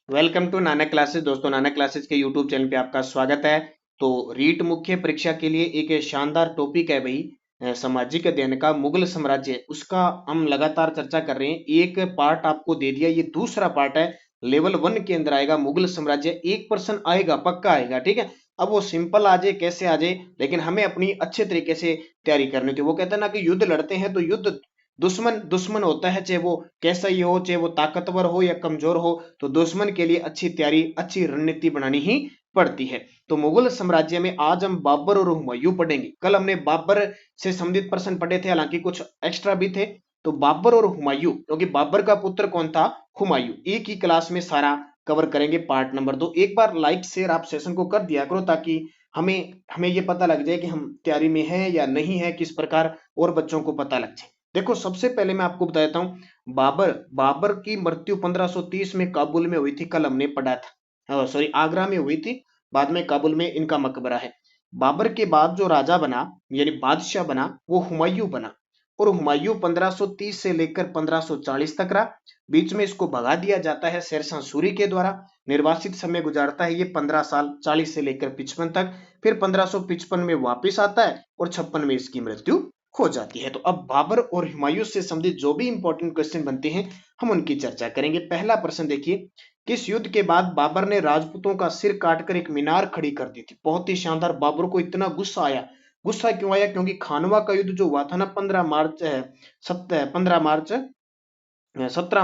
Welcome to Nanak classes. दोस्तों, Nanak classes के YouTube channel पे आपका स्वागत है। तो रीट मुख्य परीक्षा के लिए एक शानदार टॉपिक है भाई, सामाजिक अध्ययन का मुगल साम्राज्य, उसका हम लगातार चर्चा कर रहे हैं। एक पार्ट आपको दे दिया, ये दूसरा पार्ट है। लेवल 1 के अंदर आएगा मुगल साम्राज्य, 1% आएगा, पक्का आएगा, ठीक है। अब वो सिंपल आ जाए कैसे आ जाए, लेकिन हमें अपनी अच्छे तरीके से तैयारी करनी होती है। वो कहते हैं ना कि युद्ध लड़ते हैं तो युद्ध दुश्मन दुश्मन होता है, चाहे वो कैसा ही हो, चाहे वो ताकतवर हो या कमजोर हो, तो दुश्मन के लिए अच्छी तैयारी, अच्छी रणनीति बनानी ही पड़ती है। तो मुगल साम्राज्य में आज हम बाबर और हुमायूं पढ़ेंगे। कल हमने बाबर से संबंधित प्रश्न पढ़े थे, हालांकि कुछ एक्स्ट्रा भी थे। तो बाबर और हुमायूं, क्योंकि बाबर का पुत्र कौन था? हुमायूं। एक ही क्लास में सारा कवर करेंगे। पार्ट नंबर 2, एक बार लाइक शेयर आप सेशन को कर दिया करो, ताकि हमें हमें ये पता लग जाए कि हम तैयारी में हैं या नहीं है, किस प्रकार, और बच्चों को पता लग जाए। देखो, सबसे पहले मैं आपको बता देता हूं, बाबर बाबर की मृत्यु 1530 में काबुल में हुई थी। कल हमने पढ़ा था, सॉरी, आगरा में हुई थी। बाद में काबुल में इनका मकबरा है। बाबर के बाद जो राजा बना, यानी बादशाह बना, वो हुमायूं बना। और हुमायूं 1530 से लेकर 1540 तक रहा। बीच में इसको भगा दिया जाता है शेरशाह सूरी के द्वारा। निर्वासित समय गुजारता है ये 15 साल, 40 से लेकर 55 तक। फिर 1555 में वापिस आता है और 56 में इसकी मृत्यु हो जाती है। तो अब बाबर और हुमायूं से संबंधित जो भी इंपॉर्टेंट क्वेश्चन बनते हैं, हम उनकी चर्चा करेंगे। पहला प्रश्न देखिए, किस युद्ध के बाद बाबर ने राजपूतों का सिर काटकर एक मीनार खड़ी कर दी थी? बहुत ही शानदार। बाबर को इतना गुस्सा आया। गुस्सा क्यों आया? क्योंकि खानवा का युद्ध जो हुआ था ना, 17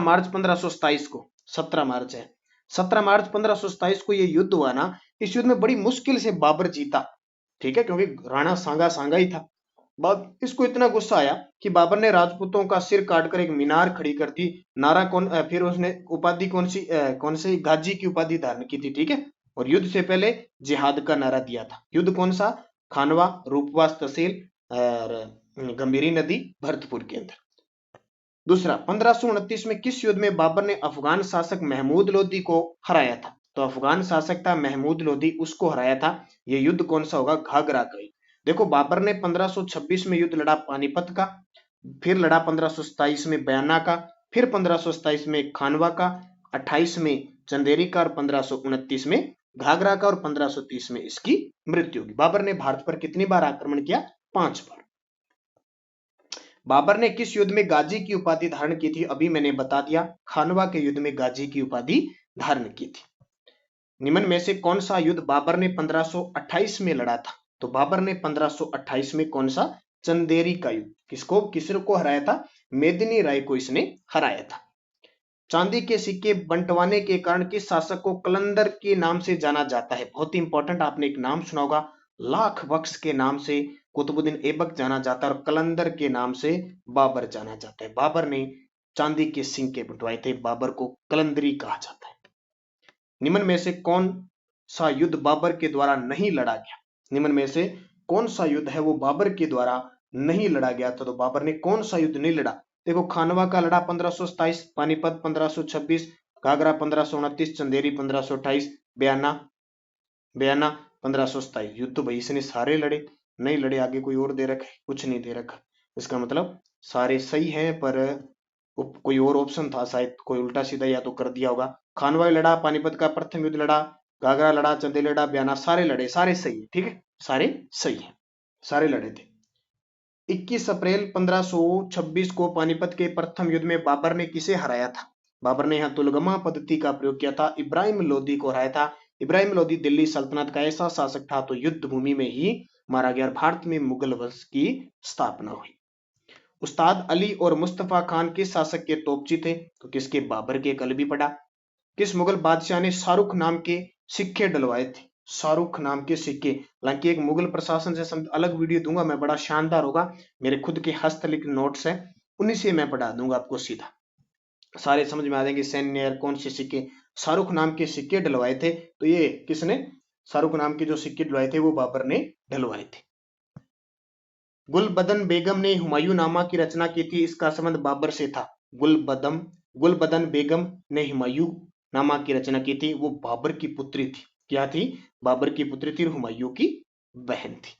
मार्च 1527 को, 17 मार्च है, 17 मार्च 1527 को ये युद्ध हुआ ना। इस युद्ध में बड़ी मुश्किल से बाबर जीता, ठीक है, क्योंकि राणा सांगा सांगा ही था। इसको इतना गुस्सा आया कि बाबर ने राजपूतों का सिर काटकर एक मीनार खड़ी कर दी। नारा कौन, फिर उसने उपाधि कौन सी गाजी की उपाधि धारण की थी, ठीक है। और युद्ध से पहले जिहाद का नारा दिया था। युद्ध कौन सा? खानवा, रूपवास तहसील और गंभीरी नदी, भरतपुर के अंदर। दूसरा, 1529 में किस युद्ध में बाबर ने अफगान शासक महमूद लोदी को हराया था? तो अफगान शासक था महमूद लोदी, उसको हराया था। ये युद्ध कौन सा होगा? घाघरा का। देखो, बाबर ने 1526 में युद्ध लड़ा पानीपत का, फिर लड़ा 1527 में बयाना का, फिर 1527 में खानवा का, 28 में चंदेरी का, और 1529 में घाघरा का, और 1530 में इसकी मृत्यु होगी। बाबर ने भारत पर कितनी बार आक्रमण किया? 5 बार। बाबर ने किस युद्ध में गाजी की उपाधि धारण की थी? अभी मैंने बता दिया, खानवा के युद्ध में गाजी की उपाधि धारण की थी। निम्न में से कौन सा युद्ध बाबर ने 1528 में लड़ा था? तो बाबर ने 1528 में कौन सा? चंदेरी का युद्ध। किसको हराया था? मेदिनी राय को इसने हराया था। चांदी के सिक्के बंटवाने के कारण किस शासक को कलंदर के नाम से जाना जाता है? बहुत ही इंपॉर्टेंट, आपने एक नाम सुना होगा, लाख बख्श के नाम से कुतुबुद्दीन ऐबक जाना जाता है, और कलंदर के नाम से बाबर जाना जाता है। बाबर ने चांदी के सिक्के बंटवाए थे, बाबर को कलंदरी कहा जाता है। निम्न में से कौन सा युद्ध बाबर के द्वारा नहीं लड़ा गया? निम्न में से कौन सा युद्ध है वो बाबर के द्वारा नहीं लड़ा गया था? तो बाबर ने कौन सा युद्ध नहीं लड़ा? देखो, खानवा का लड़ा 1527, पानीपत 1526, घाघरा 1529, चंदेरी 1528, बयाना बयाना 1527। युद्ध तो भाई इसने सारे लड़े। नहीं लड़े, आगे कोई और दे रखा है? कुछ नहीं दे रखा। इसका मतलब सारे सही हैं, पर कोई और ऑप्शन था शायद, कोई उल्टा सीधा या तो कर दिया होगा। खानवा लड़ा, पानीपत का प्रथम युद्ध लड़ा, घाघरा लड़ा, चंदेरी लड़ा, बयाना, सारे लड़े, सारे सही है, ठीक है, सारे सही है, सारे लड़े थे। 21 अप्रैल 1526 को पानीपत के प्रथम युद्ध में बाबर ने किसे हराया था? बाबर ने यहाँ तुलगमा पद्धति का प्रयोग किया था, इब्राहिम लोदी को हराया था। इब्राहिम लोदी दिल्ली सल्तनत का ऐसा शासक था तो युद्ध भूमि में ही मारा गया, और भारत में मुगल वंश की स्थापना हुई। उस्ताद अली और मुस्तफा खान किस शासक के तोपची थे? तो किसके? बाबर के। कल भी पढ़ा। किस मुगल बादशाह ने शाहरुख नाम के सिक्के डलवाए थे? शाहरुख नाम के सिक्के। हालांकि एक मुगल प्रशासन से अलग वीडियो दूंगा मैं, बड़ा शानदार होगा। मेरे खुद के हस्तलिखित नोट्स हैं, उन्हीं से मैं पढ़ा दूंगा आपको सीधा। सारे समझ में आ जाएंगे। सैन्य कौन से सिक्के? शाहरुख नाम के सिक्के डलवाए थे। तो ये किसने? शाहरुख नाम के जो सिक्के डलवाए थे वो बाबर ने डलवाए थे। गुलबदन बेगम ने हुमायूं नामा की रचना की थी, इसका संबंध बाबर से था। गुलबदन बेगम ने हुमायूं नामा की रचना की थी, वो बाबर की पुत्री थी। क्या थी? बाबर की पुत्री थी, हुमायूं की बहन थी।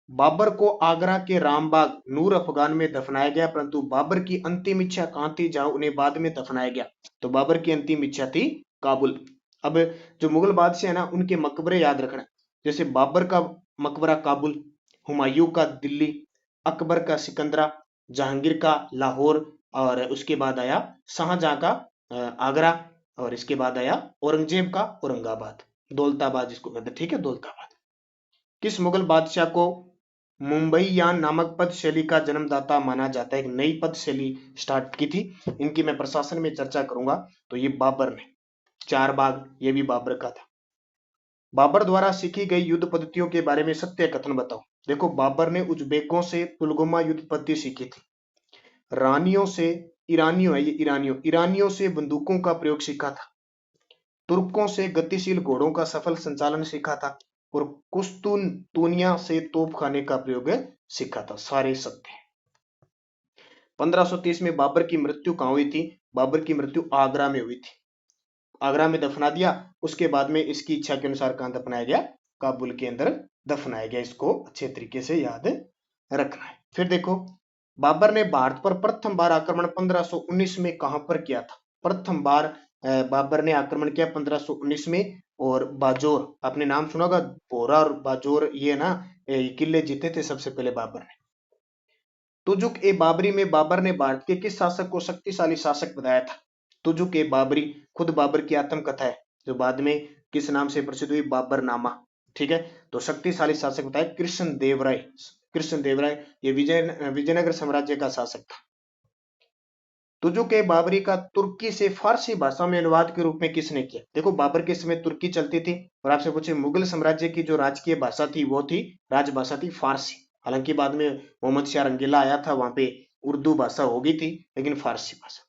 बाबर को आगरा के रामबाग नूर अफगान में दफनाया गया, परंतु बाबर की अंतिम इच्छा कहां थी जहां उन्हें बाद में दफनाया गया? तो बाबर की अंतिम इच्छा थी काबुल। अब जो मुगल बादशाह है ना, उनके मकबरे याद रखना, जैसे बाबर का मकबरा काबुल, हुमायूं का दिल्ली, अकबर का सिकंदरा, जहांगीर का लाहौर, और उसके बाद आया शाहजहां का आगरा, और इसके बाद आया औरंगजेब का औरंगाबाद, दौलताबाद जिसको कहते हैं, ठीक है, दौलताबाद। किस मुगल बादशाह को मुंबईयान नामक पद शैली का जन्मदाता माना जाता है? एक नई पद शैली स्टार्ट की थी, इनकी मैं प्रशासन में चर्चा करूंगा। तो ये बाबर ने, चार बाग ये भी बाबर का था। बाबर द्वारा सीखी गई युद्ध पद्धतियों के बारे में सत्य कथन बताओ। देखो, बाबर ने उज्बेकों से तुलगुमा युद्ध पद्धति सीखी थी, रानियों से, ईरानियों है ये, ईरानियों से बंदूकों का प्रयोग सीखा था, तुर्कों से गतिशील घोड़ों का सफल संचालन सीखा था, और कुश्तूनिया से तोपखाने का प्रयोग सीखा था। सारे सत्य हैं। 1530 में बाबर की मृत्यु कहाँ हुई थी? बाबर की मृत्यु आगरा में हुई थी, आगरा में दफना दिया। उसके बाद में इसकी इच्छा के अनुसार कहां दफनाया गया? काबुल के अंदर दफनाया गया। इसको अच्छे तरीके से याद रखना है। फिर देखो, बाबर ने भारत पर प्रथम बार आक्रमण 1519 में कहां पर किया था? प्रथम बार बाबर ने आक्रमण किया 1519 में, और बाजोर, आपने नाम सुना होगा, भोरा और बाजोर, ये ना किले जीते थे सबसे पहले बाबर ने। तुजुक ए बाबरी में बाबर ने भारत के किस शासक को शक्तिशाली शासक बताया था? तुजुक ए बाबरी खुद बाबर की आत्मकथा है, जो बाद में किस नाम से प्रसिद्ध हुई? बाबर नामा। ठीक है, तो शक्तिशाली शासक बताया कृष्ण देवराय। कृष्ण देवराय ये विजयनगर साम्राज्य का शासक था। तुजुक ए बाबरी का तुर्की से फारसी भाषा में अनुवाद के रूप में किसने किया? देखो, बाबर के समय तुर्की चलती थी, और आपसे पूछे मुगल साम्राज्य की जो राजकीय भाषा थी वो थी, राजभाषा थी फारसी। हालांकि बाद में मोहम्मद शाह रंगीला आया था, वहां पे उर्दू भाषा हो गई थी, लेकिन फारसी भाषा।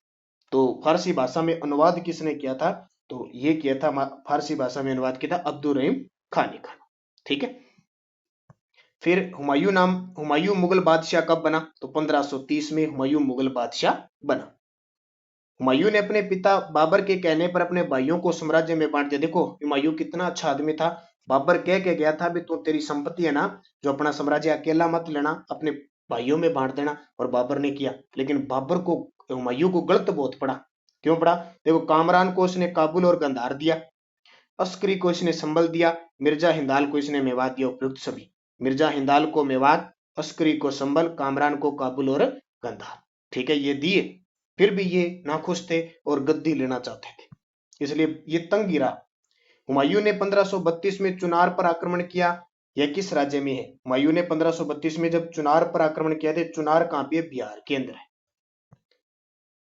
तो फारसी भाषा में अनुवाद किसने किया था? तो ये किया था, फारसी भाषा में अनुवाद किया था अब्दुल रहीम खानी खान। ठीक है। फिर हुमायूं मुगल बादशाह कब बना? तो 1530 में हुमायूं मुगल बादशाह बना। हुमायूं ने अपने पिता बाबर के कहने पर अपने भाइयों को साम्राज्य में बांट दिया। देखो, हुमायूं कितना अच्छा आदमी था। बाबर कह के गया था भी तो तेरी संपत्ति है ना, जो अपना साम्राज्य अकेला मत लेना, अपने भाइयों में बांट देना, और बाबर ने किया। लेकिन बाबर को, हुमायूं को गलत बहुत पड़ा। क्यों पड़ा? देखो, कामरान को इसने काबुल और गंधार दिया, अस्करी को इसने संभल दिया, मिर्जा हिंदाल को इसने मेवात दिया। उपयुक्त सभी, मिर्जा हिंदाल को मेवात, अस्करी को संभल, कामरान को काबुल और गंधार। ठीक है, ये दिए। फिर भी ये नाखुश थे और गद्दी लेना चाहते थे, इसलिए ये तंग गिरा। हुमायूं ने 1532 में चुनार पर आक्रमण किया। यह किस राज्य में है? हुमायूं ने 1532 में जब चुनार पर आक्रमण किया था, चुनार कहां पे? बिहार के अंदर है।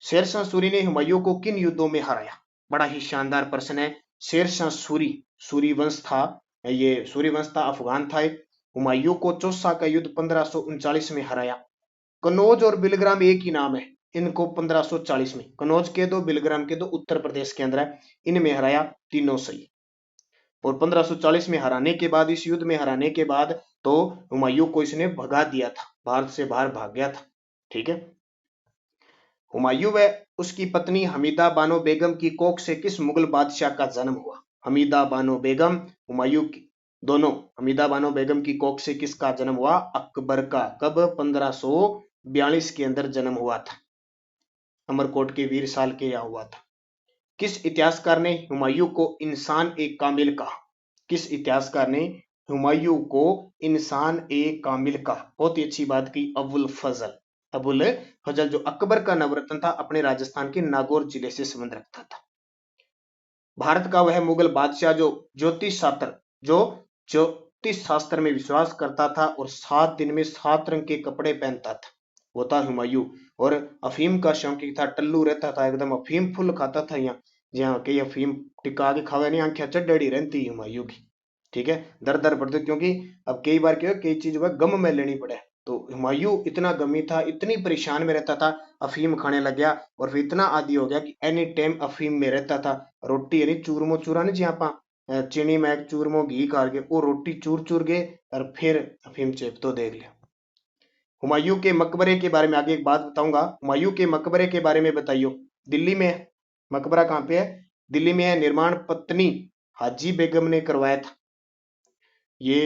शेरशाह सूरी ने हुमायूं को किन युद्धों में हराया? बड़ा ही शानदार प्रश्न है। शेरशाह सूरी, सूरी वंश था, ये सूरी वंश था, अफगान था। हुमायूं को चौसा का युद्ध 1539 में हराया। कनौज और बिलग्राम एक ही नाम है, इनको 1540 में, कनौज के दो, बिलग्राम के दो, उत्तर प्रदेश के अंदर है, इनमें हराया। तीनों सही। और 1540 में हराने के बाद, इस युद्ध में हराने के बाद, तो हुमायूं को इसने भगा दिया था, भारत से बाहर भाग गया था। ठीक है। हुमायूं व उसकी पत्नी हमीदा बानो बेगम की कोख से किस मुगल बादशाह का जन्म हुआ? हमीदा बानो बेगम, हुमायूं की, दोनों, हमीदा बानो बेगम की कोख से किसका जन्म हुआ? अकबर का। कब? 1542 के अंदर जन्म हुआ था, अमरकोट के वीर साल के यहाँ हुआ था। किस इतिहासकार ने हुमायूं को इंसान ए कामिल कहा? किस इतिहासकार ने हुमायूं को इंसान ए कामिल कहा? बहुत ही अच्छी बात की, अबुल फजल। अबुल फजल, जो अकबर का नवरत्न था, अपने राजस्थान के नागौर जिले से संबंध रखता था। भारत का वह मुगल बादशाह जो ज्योतिष शास्त्र में विश्वास करता था और 7 दिन में 7 रंग के कपड़े पहनता था, वो था हुमायूं। और अफीम का शौकीन था, टल्लू रहता था एकदम, अफीम फुल खाता था। यहाँ जहाँ के अफीम टिका के खावे नहीं, आंखें चढ़ी रहती हुमायूं की। ठीक है, दर दर बढ़ते, क्योंकि अब कई बार क्या, कई चीज वह गम में लेनी पड़े। तो हुमायूं इतना गमी था, इतनी परेशान में रहता था, अफीम खाने लग गया, और फिर इतना आदी हो गया कि एनी टाइम अफीम में रहता था। रोटी यानी चूरमो चूरा नहीं जी, आप चीनी में चूरमो घी काट के वो रोटी चूर चूर के, और फिर अफीम चेप तो देख लिया। हुमायूं के मकबरे के बारे में आगे एक बात बताऊंगा, हुमायूं के मकबरे के बारे में बताइयो। दिल्ली में है मकबरा, कहां पे है? दिल्ली में है। निर्माण पत्नी हाजी बेगम ने करवाया था। ये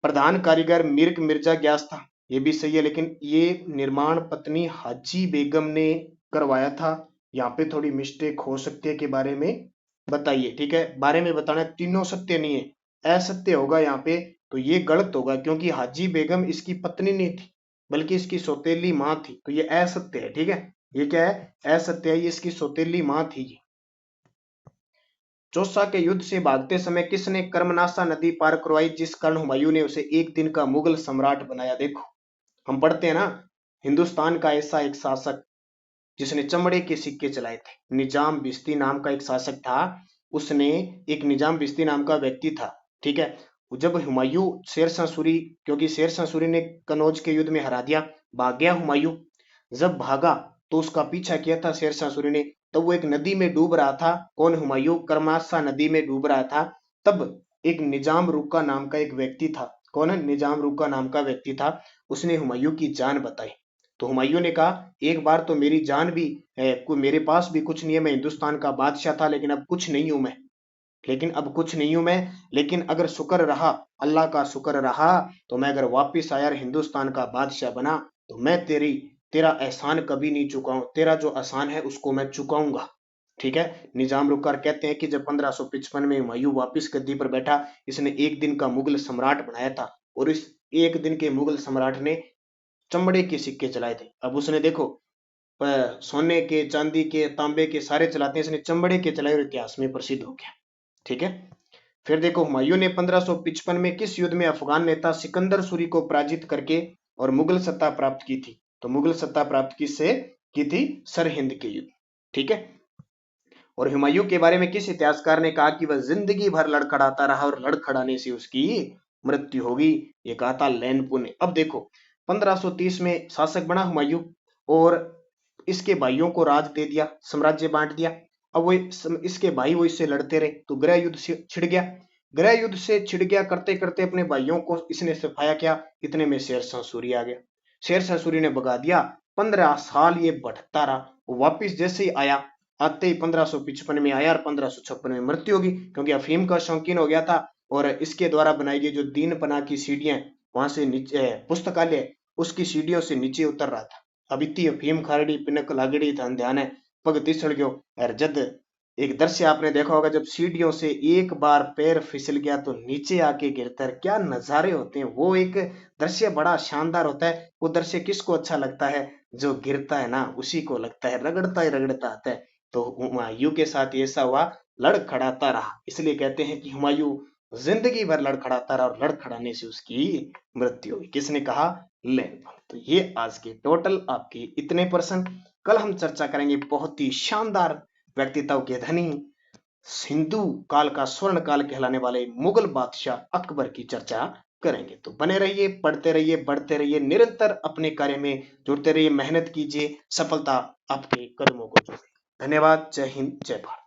प्रधान कारीगर मिर्क मिर्जा ग्यास था, ये भी सही है, लेकिन ये निर्माण पत्नी हाजी बेगम ने करवाया था, यहाँ पे थोड़ी मिस्टेक हो सकती है के बारे में बताइए, ठीक है। बारे में बताना है, तीनों सत्य नहीं है, असत्य होगा यहाँ पे, तो ये गलत होगा, क्योंकि हाजी बेगम इसकी पत्नी नहीं थी बल्कि इसकी सौतेली माँ थी, तो ये असत्य है, ठीक है। ये क्या है, असत्य है, ये इसकी सौतेली माँ थी ये। चौसा के युद्ध से भागते समय किसने कर्मनाशा नदी पार करवाई जिस कारण हुमायूं ने उसे एक दिन का मुगल सम्राट बनाया? देखो, हम पढ़ते हैं ना, हिंदुस्तान का ऐसा एक शासक जिसने चमड़े के सिक्के चलाए थे, निजाम बिस्ती नाम का एक शासक था। उसने, एक निजाम बिस्ती नाम का व्यक्ति था, ठीक है। जब हुमायूं शेरशाह सूरी, क्योंकि शेरशाह सूरी ने कनौज के युद्ध में हरा दिया, भाग गया हुमायूं। जब भागा तो उसका पीछा किया था शेरशाह सूरी ने, तब वो एक नदी में डूब रहा था। कौन? हुमायूं करमाशा नदी में डूब रहा था। तब एक निजाम रुक्का नाम का एक व्यक्ति था। कौन है? निजाम रुक्का नाम का व्यक्ति था। उसने हुमायूं की जान बताई। तो हुमायूं ने कहा, एक बार तो मेरी जान भी है, मेरे पास भी कुछ नहीं है, मैं हिंदुस्तान का बादशाह था, लेकिन अब कुछ नहीं हूं मैं, लेकिन अब कुछ नहीं हूं मैं, लेकिन अगर शुक्र रहा, अल्लाह का शुक्र रहा, तो मैं अगर वापिस आया और हिंदुस्तान का बादशाह बना, तो मैं तेरा एहसान कभी नहीं चुकाऊं, तेरा जो एहसान है उसको मैं चुकाऊंगा, ठीक है। निजाम रुककर कहते हैं कि जब 1555 में हुमायूं वापिस गद्दी पर बैठा, इसने एक दिन का मुगल सम्राट बनाया था, और इस एक दिन के मुगल सम्राट ने चमड़े के सिक्के चलाए थे। अब उसने देखो, सोने के, चांदी के, तांबे के सारे चलाते हैं, इसने चमड़े के चलाए और इतिहास में प्रसिद्ध हो गया, ठीक है। फिर देखो, हुमायूं ने 1555 में किस युद्ध में अफगान नेता सिकंदर सूरी को पराजित करके और मुगल सत्ता प्राप्त की थी? तो मुगल सत्ता प्राप्त किससे की थी? सरहिंद के युद्ध, ठीक है। और हुमायूं के बारे में किस इतिहासकार ने कहा कि वह जिंदगी भर लड़खड़ाता रहा और लड़खड़ाने से उसकी मृत्यु होगी? ये कहा था लैनपू ने। अब देखो, 1530 में शासक बना हुमायूं, और इसके भाइयों को राज दे दिया, साम्राज्य बांट दिया। अब वो इसके भाई वो इससे लड़ते रहे, तो गृह युद्ध से छिड़ गया। गृह युद्ध से छिड़ गया, करते करते अपने भाइयों को इसने सिपाया क्या, इतने में शेरशाह सूरी आ गया। शेरशाह सूरी ने भगा दिया। 15 साल ये भटकता रहा। वो वापिस जैसे ही आया, आते ही 1555 में आया और 1556 में मृत्यु होगी, क्योंकि अफीम का शौकीन हो गया था। और इसके द्वारा बनाई गई जो दीन पना की सीढ़ियां, वहां से नीचे पुस्तकालय, उसकी सीढ़ियों से नीचे उतर रहा था। अब इतनी अफीम खारड़ी, पिनक लागड़ी, धन ध्यान है, पग तिसड़ गयो। और जद एक दृश्य आपने देखा होगा, जब सीढ़ियों से एक बार पैर फिसल गया तो नीचे आके गिरता है, क्या नजारे होते हैं। वो एक दृश्य बड़ा शानदार होता है। वो दृश्य किसको अच्छा लगता है? जो गिरता है ना, उसी को लगता है, रगड़ता ही रगड़ता आता है। तो हुमायूं के साथ ऐसा हुआ, लड़खड़ाता रहा, इसलिए कहते हैं कि हुमायूं जिंदगी भर लड़खड़ाता रहा और लड़खड़ाने से उसकी मृत्यु हुई। किसने कहा? लेनपोल। तो ये आज के टोटल आपके इतने प्रश्न। कल हम चर्चा करेंगे बहुत ही शानदार व्यक्तित्व के धनी, हिंदू काल का स्वर्ण काल कहलाने वाले मुगल बादशाह अकबर की चर्चा करेंगे। तो बने रहिए, पढ़ते रहिए, बढ़ते रहिए, निरंतर अपने कार्य में जुड़ते रहिए, मेहनत कीजिए, सफलता आपके कदमों को छूए। धन्यवाद। जय हिंद, जय भारत।